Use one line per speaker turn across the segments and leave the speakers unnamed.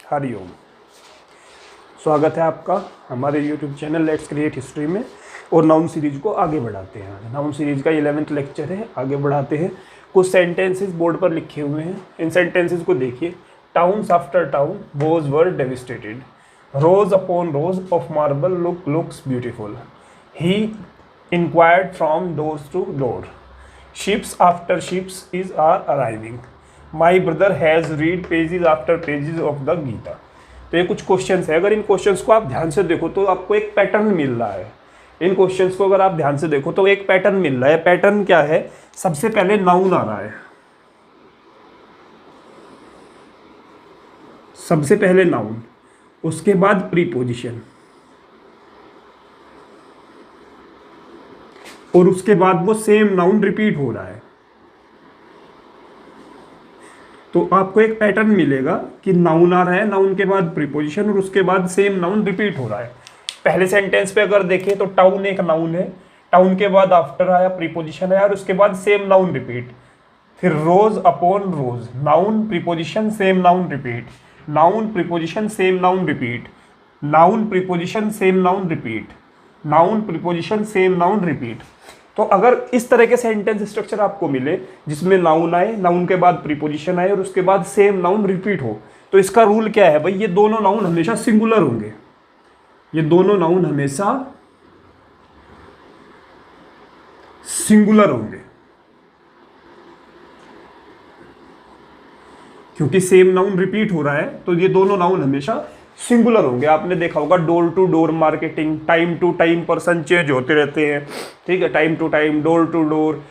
हरिओम। स्वागत है आपका हमारे YouTube channel let's create history में। और नाउन सीरीज को आगे बढ़ाते हैं। नाउन सीरीज का 11th लेक्चर है, आगे बढ़ाते हैं। कुछ सेंटेंसेस बोर्ड पर लिखे हुए हैं, इन सेंटेंसेस को देखिए। Towns after town was were devastated, rose upon rose of marble looks beautiful, he inquired from doors to door, ships after ships are arriving, my brother has read pages after pages of the Gita. तो ये कुछ questions है। अगर इन questions को आप ध्यान से देखो तो आपको एक पैटर्न मिल रहा है। इन क्वेश्चंस को अगर आप ध्यान से देखो तो एक पैटर्न मिल रहा है। पैटर्न क्या है? सबसे पहले नाउन आ रहा है, सबसे पहले नाउन, उसके बाद प्रीपोजिशन, और उसके बाद वो सेम नाउन रिपीट हो रहा है। तो आपको एक पैटर्न मिलेगा कि नाउन आ रहा है, नाउन के बाद प्रीपोजिशन, और उसके बाद सेम नाउन रिपीट हो रहा है। पहले सेंटेंस पे अगर देखें तो टाउन एक नाउन है, टाउन के बाद आफ्टर आया, प्रीपोजिशन आया, और उसके बाद सेम नाउन रिपीट। फिर rose upon rose, noun preposition same noun repeat, noun preposition same noun repeat, noun preposition same noun repeat, noun preposition same noun repeat. तो अगर इस तरह के सेंटेंस स्ट्रक्चर आपको मिले जिसमें नाउन आए, नाउन के बाद प्रीपोजिशन आए और उसके बाद सेम नाउन रिपीट हो, तो इसका रूल क्या है भाई? ये दोनों नाउन हमेशा सिंगुलर होंगे। ये दोनों नाउन हमेशा सिंगुलर होंगे, क्योंकि सेम नाउन रिपीट हो रहा है। तो ये दोनों नाउन हमेशा सिंगुलर होंगे। आपने देखा होगा door to door marketing, time to time person change होते रहते हैं, ठीक है, time to time, door to door,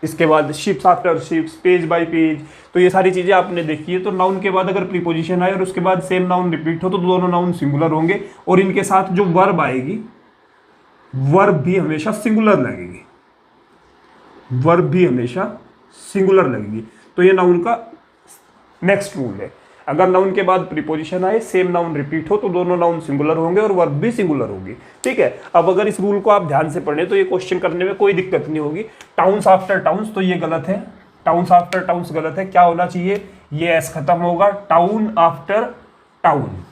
इसके बाद ships after ships, page by page. तो ये सारी चीज़ें आपने देखी है। तो नाउन के बाद अगर प्रीपोजिशन आए और उसके बाद सेम नाउन रिपीट हो तो दोनों नाउन सिंगुलर होंगे, और इनके साथ जो वर्ब आएगी, वर्ब भी हमेशा सिंगुलर लगेगी, वर्ब भी हमेशा सिंगुलर लगेगी। तो ये नाउन का नेक्स्ट रूल है। अगर नाउन के बाद प्रीपोजिशन आए, सेम नाउन रिपीट हो, तो दोनों नाउन सिंगुलर होंगे और वर्ब भी सिंगुलर होगी, ठीक है। अब अगर इस रूल को आप ध्यान से पढ़ें तो ये क्वेश्चन करने में कोई दिक्कत नहीं होगी। टाउन्स आफ्टर टाउन्स, तो ये गलत है, टाउन्स आफ्टर टाउन्स गलत है। क्या होना चाहिए? ये एस खत्म होगा, town after town,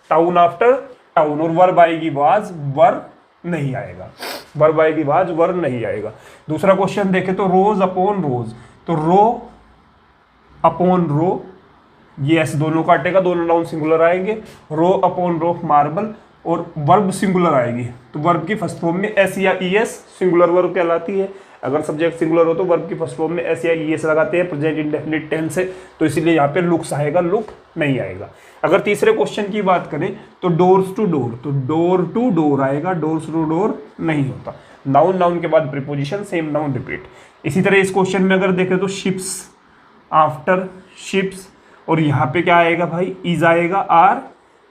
town after town, और वर्ब आएगी वाज, वर्ब नहीं आएगा, वर्ब आएगी वाज, वर्ब नहीं आएगा। दूसरा क्वेश्चन देखें तो रोज अपॉन रोज, तो रो अपॉन रो, ये एस दोनों काटेगा, दोनों नाउन सिंगुलर आएंगे। रो अपॉन रो मार्बल, और वर्ब सिंगुलर आएगी, तो वर्ब की फर्स्ट फॉर्म में एस या ई एस सिंगुलर वर्ब कहलाती है। अगर सब्जेक्ट सिंगुलर हो तो वर्ब की फर्स्ट फॉर्म में एस या ई एस लगाते हैं, प्रेजेंट इंडेफिनिट टेंस है, तो इसीलिए यहाँ पे लुक्स आएगा, लुक नहीं आएगा। अगर तीसरे क्वेश्चन की बात करें तो डोर्स टू डोर, तो डोर टू डोर आएगा, डोर्स टू डोर नहीं होता। नाउन, नाउन के बाद प्रीपोजिशन, सेम नाउन रिपीट। इसी तरह इस क्वेश्चन में अगर देखें तो शिप्स आफ्टर शिप्स, और यहाँ पे क्या आएगा भाई? इज आएगा, आर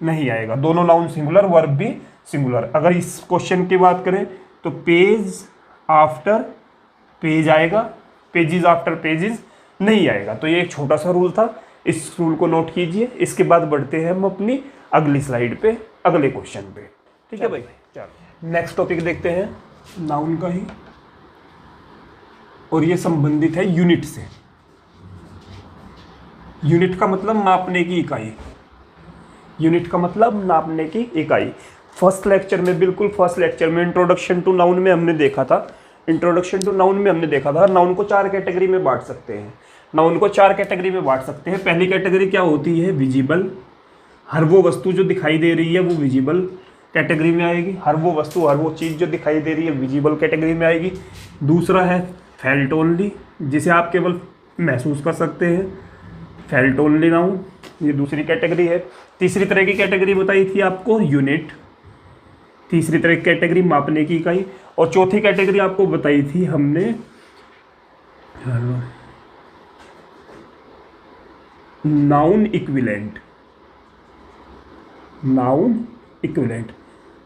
नहीं आएगा, दोनों नाउन सिंगुलर, वर्ब भी सिंगुलर। अगर इस क्वेश्चन की बात करें तो पेज आफ्टर पेज आएगा, पेजेस आफ्टर पेजेस नहीं आएगा। तो ये एक छोटा सा रूल था, इस रूल को नोट कीजिए। इसके बाद बढ़ते हैं हम अपनी अगली स्लाइड पे, अगले क्वेश्चन पे, ठीक है भाई। चलो नेक्स्ट टॉपिक देखते हैं, नाउन का ही, और ये संबंधित है यूनिट से। यूनिट का मतलब नापने की इकाई, यूनिट का मतलब नापने की इकाई। फर्स्ट लेक्चर में, बिल्कुल फर्स्ट लेक्चर में, इंट्रोडक्शन टू नाउन में हमने देखा था, इंट्रोडक्शन टू नाउन में हमने देखा था नाउन को 4 कैटेगरी में बांट सकते हैं। नाउन को 4 कैटेगरी में बांट सकते हैं। पहली कैटेगरी क्या होती है? विजिबल, हर वो वस्तु जो दिखाई दे रही है वो विजिबल कैटेगरी में आएगी। हर वो वस्तु, हर वो चीज़ जो दिखाई दे रही है विजिबल कैटेगरी में आएगी। दूसरा है फेल्ट ओनली, जिसे आप केवल महसूस कर सकते हैं, फेल्ट ओनली नाउन, ये दूसरी कैटेगरी है। तीसरी तरह की कैटेगरी बताई थी आपको यूनिट, तीसरी तरह की कैटेगरी मापने की इकाई, और चौथी कैटेगरी आपको बताई थी हमने नाउन इक्विवेलेंट, नाउन इक्विवेलेंट।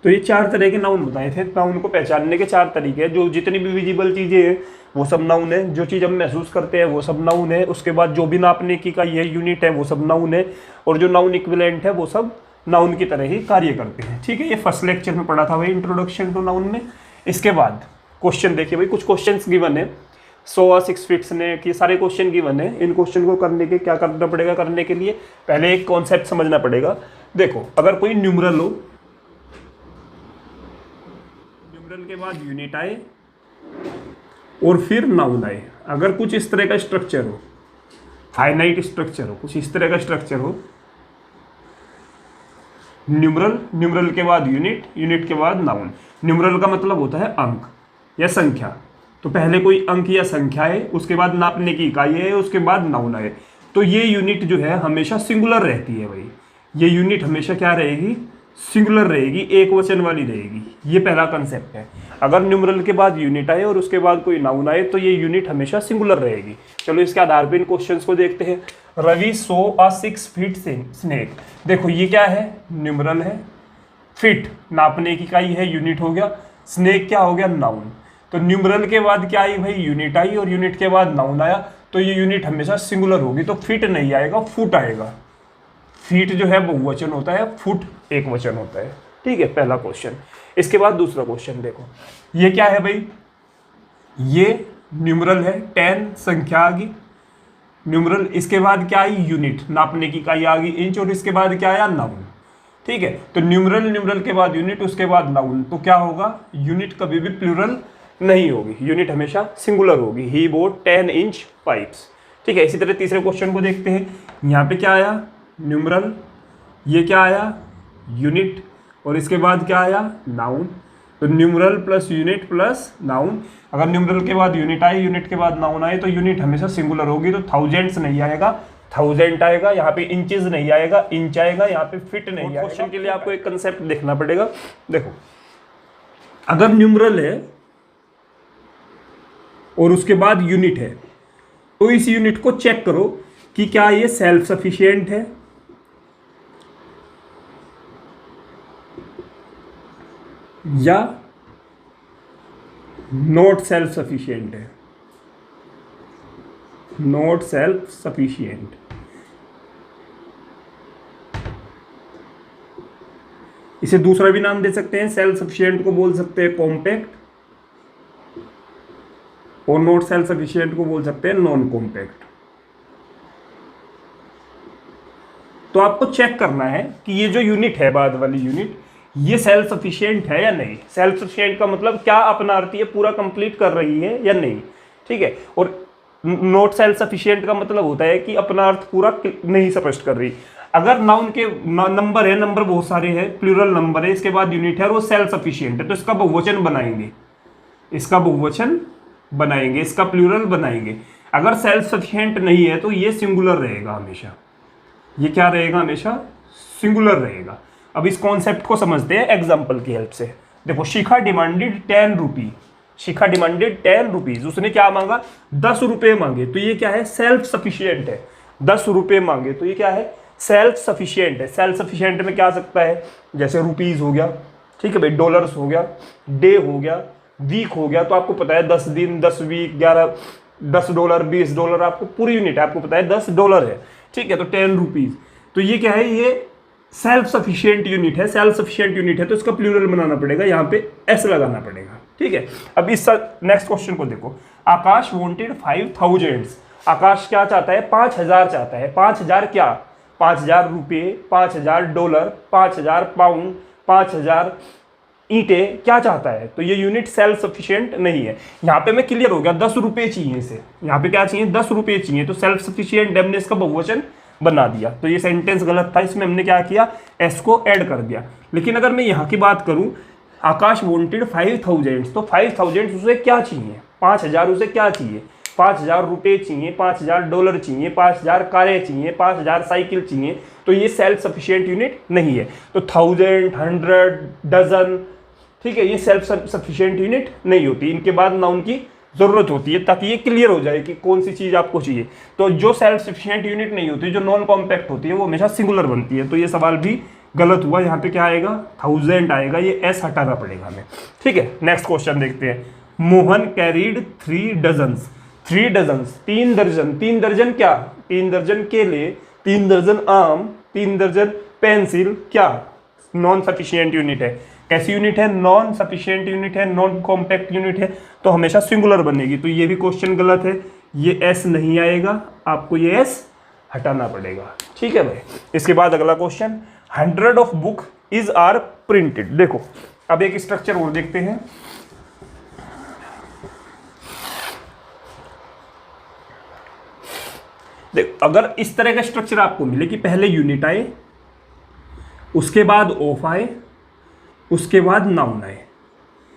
तो ये 4 तरह के नाउन बताए थे। नाउन को पहचानने के 4 तरीके हैं। जो जितनी भी विजिबल चीज़ें हैं वो सब नाउन है, जो चीज़ हम महसूस करते हैं वो सब नाउन है, उसके बाद जो भी नापने की इकाई है, यूनिट है, वो सब नाउन है, और जो नाउन इक्विवेलेंट है वो सब नाउन की तरह ही कार्य करते हैं, ठीक है। ये फर्स्ट लेक्चर में पढ़ा था भाई, इंट्रोडक्शन टू नाउन में। इसके बाद क्वेश्चन देखिए भाई, कुछ क्वेश्चंस गिवन है। 100 और 6 फीट स्नेक, ये सारे क्वेश्चन गिवन है। इन क्वेश्चन को करने के क्या करना पड़ेगा, करने के लिए पहले एक कॉन्सेप्ट समझना पड़ेगा। देखो अगर कोई न्यूमरल हो, न्यूमरल के बाद यूनिट आए और फिर नाउन आए, अगर कुछ इस तरह का स्ट्रक्चर हो, फाइनाइट स्ट्रक्चर हो, कुछ इस तरह का स्ट्रक्चर हो, न्यूमरल, न्यूमरल के बाद यूनिट, यूनिट के बाद नाउन। न्यूमरल का मतलब होता है अंक या संख्या, तो पहले कोई अंक या संख्या है, उसके बाद नापने की इकाई है, उसके बाद नाउन है। तो ये यूनिट जो है हमेशा सिंगुलर रहती है भाई, ये यूनिट हमेशा क्या रहेगी, सिंगुलर रहेगी, एक वचन वाली रहेगी। ये पहला कंसेप्ट है। अगर न्यूमरल के बाद यूनिट आए और उसके बाद कोई नाउन आए तो ये यूनिट हमेशा सिंगुलर रहेगी। चलो इसके आधार पर इन क्वेश्चंस को देखते हैं। रवि सो अ 6 फीट स्नेक। देखो ये क्या है, न्यूमरल है, फीट नापने की इकाई है, यूनिट हो गया, स्नेक क्या हो गया, नाउन। तो न्यूमरल के बाद क्या आई भाई, यूनिट आई, और यूनिट के बाद नाउन आया, तो ये यूनिट हमेशा सिंगुलर होगी। तो फीट नहीं आएगा, फुट आएगा। फीट जो है बहुवचन होता है, फुट एक वचन होता है। ठीक है, पहला क्वेश्चन। इसके बाद दूसरा क्वेश्चन देखो, ये क्या है भाई, ये न्यूमरल है, 10 संख्या आ गई, न्यूमरल। इसके बाद क्या आई, यूनिट नापने की इकाई आ गई, इंच, और इसके बाद क्या आया, नाउन। ठीक है, तो न्यूमरल, न्यूमरल के बाद यूनिट, उसके बाद नाउन, तो क्या होगा, यूनिट कभी भी प्लूरल नहीं होगी, यूनिट हमेशा सिंगुलर होगी। ही बोट 10 इंच पाइप्स। ठीक है, इसी तरह तीसरे क्वेश्चन को देखते हैं। यहाँ पे क्या आया, न्यूमरल, ये क्या आया, यूनिट, और इसके बाद क्या आया, नाउन। तो numeral plus unit plus noun. अगर न्यूमरल के बाद यूनिट आए, यूनिट के बाद नाउन आए, तो यूनिट हमेशा सिंगुलर होगी। तो थाउजेंड्स नहीं आएगा, थाउजेंड आएगा। यहाँ पे इंचेस नहीं आएगा, इंच आएगा। यहाँ पे फिट नहीं आएगा। क्वेश्चन के लिए आपको एक कंसेप्ट देखना पड़ेगा। देखो अगर न्यूमरल है और उसके बाद यूनिट है, तो इस यूनिट को चेक करो कि क्या ये सेल्फ सफिशिएंट है या नॉट सेल्फ सफिशिएंट है। Not self sufficient. इसे दूसरा भी नाम दे सकते हैं, सेल्फ सफिशिएंट को बोल सकते हैं कॉम्पैक्ट, और नॉट सेल्फ सफिशिएंट को बोल सकते हैं नॉन कॉम्पैक्ट। तो आपको चेक करना है कि ये जो यूनिट है, बाद वाली यूनिट, ये सेल्फ सफिशिएंट है या नहीं। सेल्फ सफिशिएंट का मतलब क्या अपनार्थी है, पूरा कंप्लीट कर रही है या नहीं। ठीक है, और नॉट सेल्फ सफिशिएंट का मतलब होता है कि अपना अर्थ पूरा नहीं स्पष्ट कर रही। अगर नाउन के नंबर है, नंबर बहुत सारे हैं, प्लूरल नंबर है, इसके बाद यूनिट है और वो सेल्फ सफिशिएंट है, तो इसका बहुवचन बनाएंगे, इसका बहुवचन बनाएंगे, इसका प्लूरल बनाएंगे। अगर सेल्फ सफिशिएंट नहीं है तो ये सिंगुलर रहेगा हमेशा। ये क्या रहेगा, हमेशा सिंगुलर रहेगा। अब इस कॉन्सेप्ट को समझते हैं एग्जाम्पल की हेल्प से। देखो, शिखा डिमांडेड 10 रुपी। शिखा डिमांडेड 10 रुपीज। उसने क्या मांगा, 10 रुपये मांगे, तो ये क्या है, सेल्फ सफिशिएंट है। 10 रुपये मांगे तो ये क्या है, सेल्फ सफिशिएंट है। सेल्फ सफिशिएंट में क्या आ सकता है, जैसे रुपीज हो गया, ठीक है भाई, डॉलर्स हो गया, डे हो गया, वीक हो गया। तो आपको पता है 10 दिन, 10 वीक, 11, 10 डॉलर, 20 डॉलर, आपको पूरी यूनिट है, आपको पता है 10 डॉलर है। ठीक है, तो 10 रुपीज, तो ये क्या है, ये सेल्फ सफिशिएंट यूनिट है। सेल्फ सफिशिएंट यूनिट है तो इसका प्लूरल बनाना पड़ेगा, यहाँ पे एस लगाना पड़ेगा। ठीक है, अब इस नेक्स्ट क्वेश्चन को देखो। आकाश वांटेड 5000। आकाश क्या चाहता है, 5000 चाहता है। 5000 क्या, 5000 रुपये, 5000 डॉलर, 5000 पाउंड, 5000 ईंटें, क्या चाहता है। तो ये यूनिट सेल्फ सफिशिएंट नहीं है। यहाँ पे मैं क्लियर हो गया, 10 रुपये चाहिए इसे। यहाँ पे क्या चाहिए, 10 रुपये चाहिए, तो सेल्फ सफिशिएंट हमने इसका बहुवचन बना दिया। तो ये सेंटेंस गलत था, इसमें हमने क्या किया, एस को ऐड कर दिया। लेकिन अगर मैं यहाँ की बात करूँ, आकाश वांटेड 5000, तो 5000 उसे क्या चाहिए, 5000 उसे क्या चाहिए, 5000 रुपये चाहिए, 5000 डॉलर चाहिए, 5000 कारें चाहिए, 5000 साइकिल चाहिए। तो ये सेल्फ सफिशिएंट यूनिट नहीं है। तो 1000, 100, डजन, ठीक है, ये सेल्फ सफिशिएंट यूनिट नहीं होती। इनके बाद नाउन की जरूरत होती है ताकि ये क्लियर हो जाए कि कौन सी चीज आपको चाहिए। तो जो सेल्फ सफिशिएंट यूनिट नहीं होती, जो नॉन कॉम्पैक्ट होती है, वो हमेशा सिंगुलर बनती है। तो ये सवाल भी गलत हुआ। यहाँ पे क्या आएगा, 1000 आएगा, ये एस हटाना पड़ेगा हमें। ठीक है, नेक्स्ट क्वेश्चन देखते हैं। Mohan carried 3 dozens. 3 डजन्स, 3 दर्जन। 3 दर्जन क्या, 3 दर्जन केले, 3 दर्जन आम, 3 दर्जन पेंसिल, क्या नॉन सफिशिएंट यूनिट है। कैसी यूनिट है, नॉन सफिशिएंट यूनिट है, नॉन कॉम्पैक्ट यूनिट है, तो हमेशा सिंगुलर बनेगी। तो ये भी क्वेश्चन गलत है, ये एस नहीं आएगा, आपको ये एस हटाना पड़ेगा। ठीक है भाई। इसके बाद अगला question, 100 of book is are printed. देखो अब एक स्ट्रक्चर और देखते हैं। देख अगर इस तरह का स्ट्रक्चर आपको मिले कि पहले यूनिट आए, उसके बाद ऑफ आए, उसके बाद नाउन आए,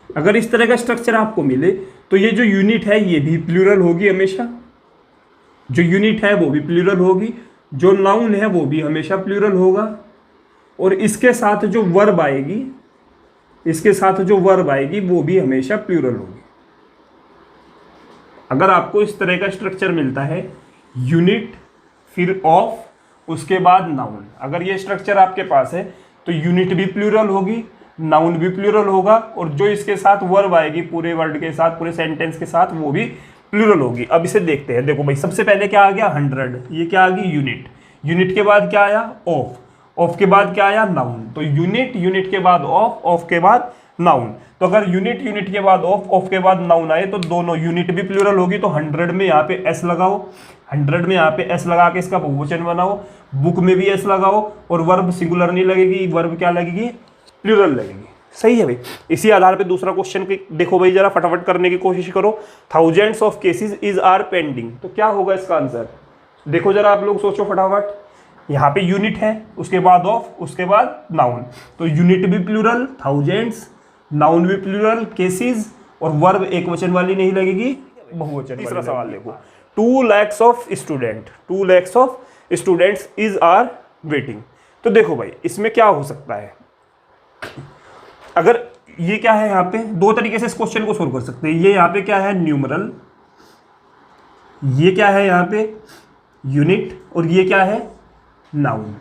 अगर इस तरह का स्ट्रक्चर आपको मिले तो ये जो यूनिट है ये भी प्लूरल होगी हमेशा, जो यूनिट है वो भी प्लूरल होगी, जो नाउन है वो भी हमेशा प्लूरल होगा, और इसके साथ जो वर्ब आएगी, इसके साथ जो वर्ब आएगी वो भी हमेशा प्लूरल होगी। अगर आपको इस तरह का स्ट्रक्चर मिलता है, यूनिट फिर ऑफ उसके बाद नाउन, अगर ये स्ट्रक्चर आपके पास है तो यूनिट भी प्लूरल होगी, नाउन भी प्लूरल होगा, और जो इसके साथ वर्ब आएगी पूरे वर्ड के साथ, पूरे सेंटेंस के साथ, वो भी प्लूरल होगी। अब इसे देखते हैं। देखो भाई सबसे पहले क्या आ गया 100, ये क्या आ गई यूनिट, यूनिट के बाद क्या आया ऑफ, ऑफ के बाद क्या आया नाउन, तो यूनिट, यूनिट के बाद ऑफ, ऑफ के बाद नाउन। तो अगर यूनिट, यूनिट के बाद ऑफ, ऑफ के बाद नाउन आए तो दोनों यूनिट भी प्लूरल होगी, तो 100 में यहाँ पे एस लगाओ, 100 में यहाँ पे एस लगा के इसका बहुवचन बनाओ, बुक में भी एस लगाओ, और वर्ब सिंगुलर नहीं लगेगी, वर्ब क्या लगेगी, प्लूरल लगेगी। सही है भाई। इसी आधार पे दूसरा क्वेश्चन देखो भाई, जरा फटाफट करने की कोशिश करो। Thousands of cases is are pending, तो क्या होगा इसका आंसर, देखो जरा आप लोग सोचो फटाफट। यहाँ पे यूनिट है, उसके बाद ऑफ, उसके बाद नाउन, तो यूनिट भी प्लूरल, थाउजेंड्स, नाउन भी प्लूरल, केसेस, और वर्ब एक वचन वाली नहीं लगेगी, बहुवचन। तीसरा सवाल देखो, 2 lakhs of student, 2 lakhs of students is are waiting. तो देखो भाई इसमें क्या हो सकता है, अगर ये क्या है, यहाँ पे दो तरीके से इस क्वेश्चन को सोल्व कर सकते हैं। ये यहाँ पे क्या है न्यूमरल, ये क्या है यहाँ पे यूनिट, और ये क्या है noun,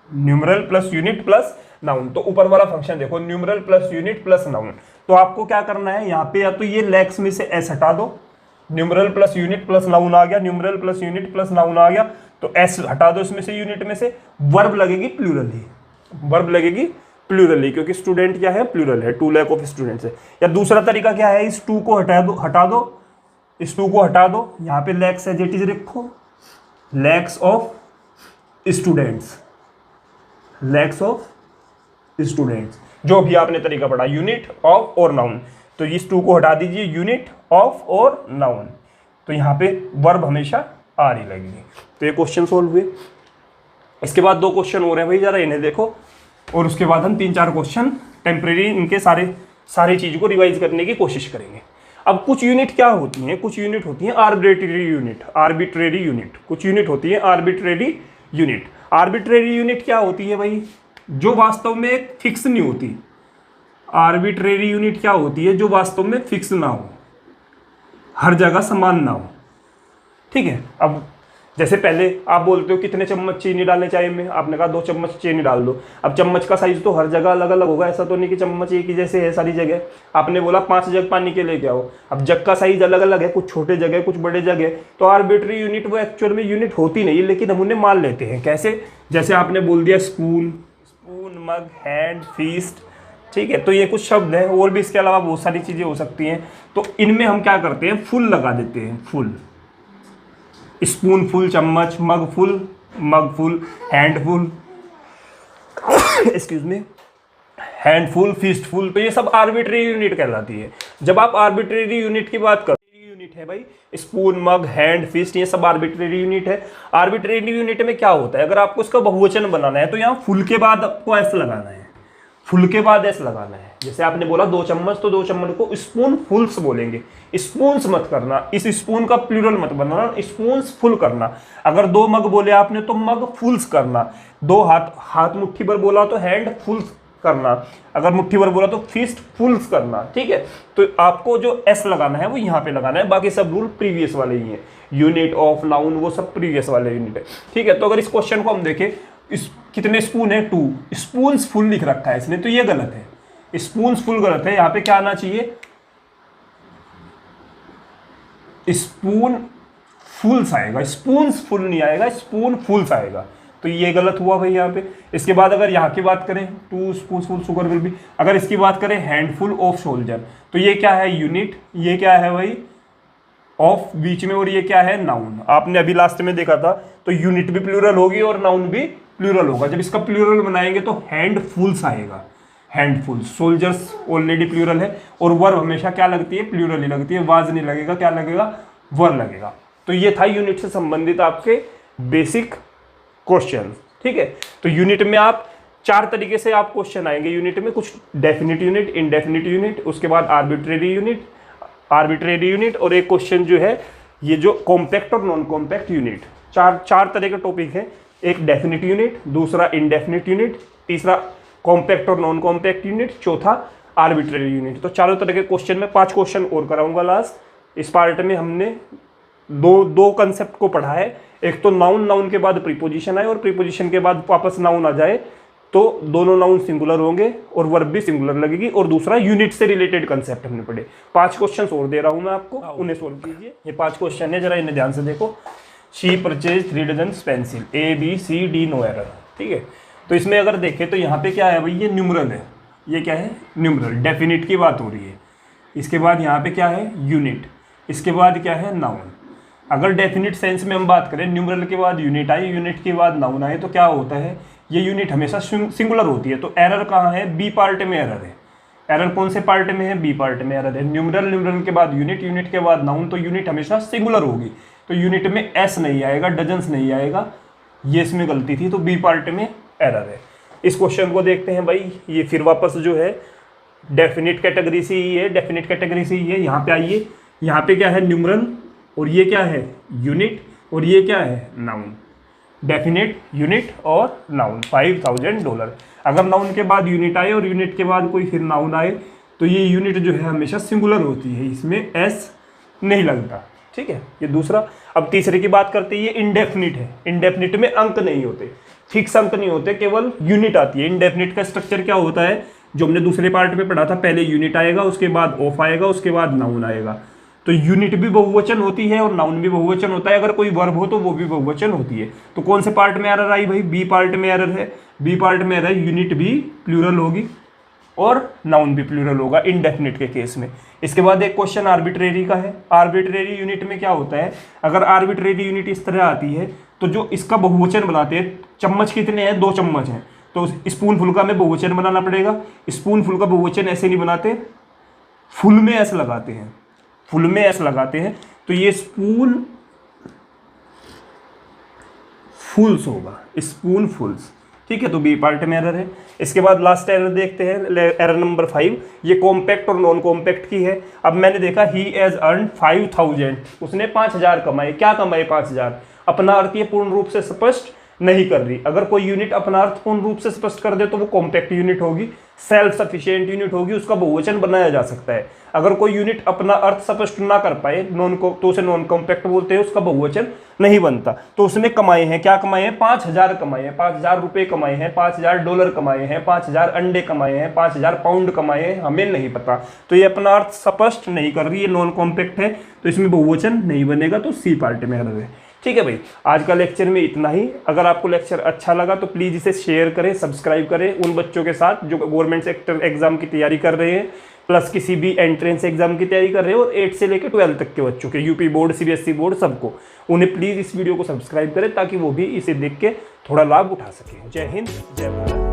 numeral plus unit plus noun. तो ऊपर वाला फंक्शन देखो, numeral plus unit plus noun. तो आपको क्या करना है यहाँ पे, या तो ये लैक्स में से एस हटा दो, numeral plus unit plus noun आ गया, numeral plus unit plus noun आ गया, तो एस हटा दो इसमें से, यूनिट में से, वर्ब लगेगी प्लूरल ही, वर्ब लगेगी प्लूरल ही, क्योंकि स्टूडेंट क्या है प्लूरल है, 2 लाख ऑफ स्टूडेंट्स है। या दूसरा तरीका क्या है, इस 2 को हटा दो, इस 2 को हटा दो, यहाँ पे लैक्स एज इट इज रखो, lakhs of students, lakhs of students, जो भी आपने तरीका पढ़ा, यूनिट, ऑफ और नाउन। तो इस 2 को हटा दीजिए, यूनिट, ऑफ और नाउन, तो यहाँ पे वर्ब हमेशा आ रही लगेगी। तो ये क्वेश्चन सोल्व हुए। इसके बाद 2 क्वेश्चन हो रहे हैं भाई, जरा इन्हें देखो, और उसके बाद हम 3-4 क्वेश्चन टेम्परेरी इनके सारी चीज़ को रिवाइज करने की कोशिश करेंगे। अब कुछ यूनिट क्या होती हैं, कुछ यूनिट होती हैं आर्बिट्रेरी यूनिट, आर्बिट्रेरी यूनिट, कुछ यूनिट होती है आर्बिट्रेरी यूनिट। आर्बिट्रेरी यूनिट क्या होती है भाई, जो वास्तव में फिक्स नहीं होती। आर्बिट्रेरी यूनिट क्या होती है, जो वास्तव में फिक्स ना हो, हर जगह समान ना हो। ठीक है, अब जैसे पहले आप बोलते हो कितने चम्मच चीनी डालने चाहिए में, आपने कहा 2 चम्मच चीनी डाल दो। अब चम्मच का साइज तो हर जगह अलग अलग होगा, ऐसा तो नहीं कि चम्मच एक ही जैसे है सारी जगह। आपने बोला 5 जग पानी के लेके आओ, अब जग का साइज अलग अलग है, कुछ छोटे जगह कुछ बड़े जगह, तो आर्बिट्रेरी यूनिट वो एक्चुअल में यूनिट होती नहीं, लेकिन हम उन्हें मान लेते हैं। कैसे, जैसे आपने बोल दिया स्पून, स्पून, मग, हैंड, फीस्ट, ठीक है, तो ये कुछ शब्द हैं, और भी इसके अलावा बहुत सारी चीज़ें हो सकती हैं। तो इनमें हम क्या करते हैं, फुल लगा देते हैं, फुल, स्पून फुल, चम्मच, mug full, hand full, excuse me, hand full, fist full, तो ये सब आर्बिट्रेरी यूनिट कहलाती है। जब आप आर्बिट्रेरी यूनिट की बात करते, यूनिट है भाई स्पून, मग, हैंड, फिस्ट, ये सब आर्बिट्रेरी यूनिट है। आर्बिट्रेरी यूनिट में क्या होता है, अगर आपको इसका बहुवचन बनाना है तो यहाँ फुल के बाद आपको एस लगाना है, फुल के बाद एस लगाना है। जैसे आपने बोला 2 चम्मच, तो 2 चम्मच को स्पून फुल्स बोलेंगे, स्पून्स मत करना, इस स्पून का प्लूरल मत बनाना, स्पून्स फुल करना। अगर 2 मग बोले आपने तो मग फुल्स करना, 2 हाथ मुट्ठी भर बोला तो हैंड फुल्स करना, अगर मुट्ठी भर बोला तो फिस्ट फुल्स करना। ठीक है, तो आपको जो एस लगाना है वो यहाँ पे लगाना है, बाकी सब रूल प्रीवियस वाले ही हैं, यूनिट, ऑफ, नाउन, वो सब प्रीवियस वाले यूनिट है। ठीक है, तो अगर इस क्वेश्चन को हम देखें, कितने स्पून है, 2 स्पून्स फुल लिख रखा है इसने, तो ये गलत है, स्पून्स फुल गलत है। यहाँ पे क्या आना चाहिए, स्पून फुल्स आएगा, स्पून्स फुल नहीं आएगा, स्पून फुल्स आएगा। तो ये गलत हुआ भाई यहाँ पे। इसके बाद अगर यहाँ की बात करें 2 स्पूनफुल शुगर विल बी, अगर इसकी बात करें हैंडफुल ऑफ सोल्जर, तो ये क्या है यूनिट, ये क्या है भाई ऑफ बीच में, और ये क्या है नाउन। आपने अभी लास्ट में देखा था, तो यूनिट भी प्लूरल होगी और नाउन भी प्लूरल होगा। जब इसका प्लूरल बनाएंगे तो हैंडफुल्स आएगा, हैंडफुल। सोल्जर्स ऑलरेडी प्लूरल है, और वर्ब हमेशा क्या लगती है, प्लूरल ही लगती है, वाज नहीं लगेगा, क्या लगेगा, वर लगेगा। तो ये था यूनिट से संबंधित आपके बेसिक क्वेश्चन, ठीक है। तो यूनिट में आप 4 तरीके से आप क्वेश्चन आएंगे यूनिट में, कुछ डेफिनिट यूनिट, इनडेफिनिट यूनिट, उसके बाद आर्बिट्रेरी यूनिट, और एक क्वेश्चन जो है ये जो कॉम्पैक्ट और नॉन कॉम्पैक्ट यूनिट। चार तरह के टॉपिक है, एक डेफिनिट यूनिट, दूसरा इनडेफिनिट यूनिट, तीसरा कॉम्पैक्ट और नॉन कॉम्पैक्ट यूनिट, चौथा आर्बिट्रेरी यूनिट। तो चारों तरह के क्वेश्चन में 5 क्वेश्चन और कराऊंगा लास्ट। इस पार्ट में हमने दो कंसेप्ट को पढ़ा है, एक तो नाउन के बाद प्रीपोजिशन आए और प्रीपोजिशन के बाद वापस नाउन आ जाए तो दोनों नाउन सिंगुलर होंगे और वर्ब भी सिंगुलर लगेगी, और दूसरा यूनिट से रिलेटेड कंसेप्ट हमने पढ़े। 5 क्वेश्चन और दे रहा हूं मैं आपको, उन्हें सोल्व कीजिए। ये 5 क्वेश्चन है, जरा इन्हें ध्यान से देखो। She purchase 3 dozen pencil, ABCD no error, ठीक है। तो इसमें अगर देखें तो यहाँ पे क्या है भाई, ये न्यूमरल है, ये क्या है न्यूमरल, डेफिनिट की बात हो रही है। इसके बाद यहाँ पे क्या है यूनिट, इसके बाद क्या है नाउन। अगर डेफिनिट सेंस में हम बात करें, न्यूमरल के बाद यूनिट आए, यूनिट के बाद नाउन आए, तो क्या होता है, ये यूनिट हमेशा सिंगुलर होती है। तो एरर कहाँ है, बी पार्ट में एरर है। एरर कौन से पार्ट में है, बी पार्ट में एरर है। न्यूमरल के बाद यूनिट के बाद नाउन, तो यूनिट हमेशा सिंगुलर होगी, तो यूनिट में एस नहीं आएगा, डजन्स नहीं आएगा, ये इसमें गलती थी, तो बी पार्ट में एरर है। इस क्वेश्चन को देखते हैं भाई, ये फिर वापस जो है डेफिनिट कैटेगरी से ही है, डेफिनिट कैटेगरी से ही है। यहाँ पे आइए, यहाँ पे क्या है न्यूमरल, और ये क्या है यूनिट, और ये क्या है नाउन। डेफिनेट, यूनिट और नाउन, $5000। अगर नाउन के बाद यूनिट आए और यूनिट के बाद कोई फिर नाउन आए, तो ये यूनिट जो है हमेशा सिंगुलर होती है, इसमें एस नहीं लगता, ठीक है। ये दूसरा। अब तीसरे की बात करते हैं, ये इनडेफिनिट है। इनडेफिनिट में अंक नहीं होते, फिक्स अंक नहीं होते, केवल यूनिट आती है। इनडेफिनिट का स्ट्रक्चर क्या होता है, जो हमने दूसरे पार्ट में पढ़ा था, पहले यूनिट आएगा, उसके बाद ऑफ आएगा, उसके बाद नाउन आएगा। तो यूनिट भी बहुवचन होती है और नाउन भी बहुवचन होता है। अगर कोई वर्ब हो तो वो भी बहुवचन होती है। तो कौन से पार्ट में एरर आई भाई, बी पार्ट में एरर है। बी पार्ट में एरर, यूनिट भी प्लूरल होगी और नाउन भी प्लूरल होगा इनडेफिनिट के केस में। इसके बाद एक क्वेश्चन आर्बिट्रेरी का है। आर्बिट्रेरी यूनिट में क्या होता है, अगर आर्बिट्रेरी यूनिट इस तरह आती है, तो जो इसका बहुवचन बनाते हैं, चम्मच कितने हैं, 2 चम्मच हैं, तो स्पून फुल का में बहुवचन बनाना पड़ेगा। स्पून फुल का बहुवचन ऐसे नहीं बनाते, फुल में एस लगाते हैं, फुल में एस लगाते हैं, तो ये स्पून फुल्स होगा, स्पून फुल्स, ठीक है। तो बी पार्ट में एरर है। इसके बाद लास्ट एरर देखते हैं, एरर नंबर 5। ये कॉम्पैक्ट और नॉन कॉम्पैक्ट की है। अब मैंने देखा ही हैज अर्न 5000, उसने 5000 कमाए। क्या कमाए 5000, अपना अर्थ ये पूर्ण रूप से स्पष्ट नहीं कर रही। अगर कोई यूनिट अपना अर्थ पूर्ण रूप से स्पष्ट कर दे तो वो कॉम्पैक्ट यूनिट होगी, सेल्फ सफिशिएंट यूनिट होगी, उसका बहुवचन बनाया जा सकता है। अगर कोई यूनिट अपना अर्थ स्पष्ट ना कर पाए, तो उसे नॉन कॉम्पैक्ट बोलते हैं, उसका बहुवचन नहीं बनता। तो उसने कमाए हैं, क्या कमाए हैं, 5000 कमाए हैं, 5000 रुपए कमाए हैं, $5000 कमाए हैं, 5000 अंडे कमाए हैं, 5000 पाउंड कमाए हैं, हमें नहीं पता। तो ये अपना अर्थ स्पष्ट नहीं कर रही है, नॉन कॉम्पैक्ट है, तो इसमें बहुवचन नहीं बनेगा, तो सी पार्ट में एरर है। ठीक है भाई, आज का लेक्चर में इतना ही। अगर आपको लेक्चर अच्छा लगा तो प्लीज़ इसे शेयर करें, सब्सक्राइब करें उन बच्चों के साथ जो गवर्नमेंट सेक्टर एग्जाम की तैयारी कर रहे हैं, प्लस किसी भी एंट्रेंस एग्जाम की तैयारी कर रहे हो, और 8 से लेकर 12 तक के बच्चों के, यूपी बोर्ड, CBSE बोर्ड, सबको, उन्हें प्लीज़ इस वीडियो को सब्सक्राइब करें ताकि वो भी इसे देख के थोड़ा लाभ उठा सकें। जय हिंद, जय भारत।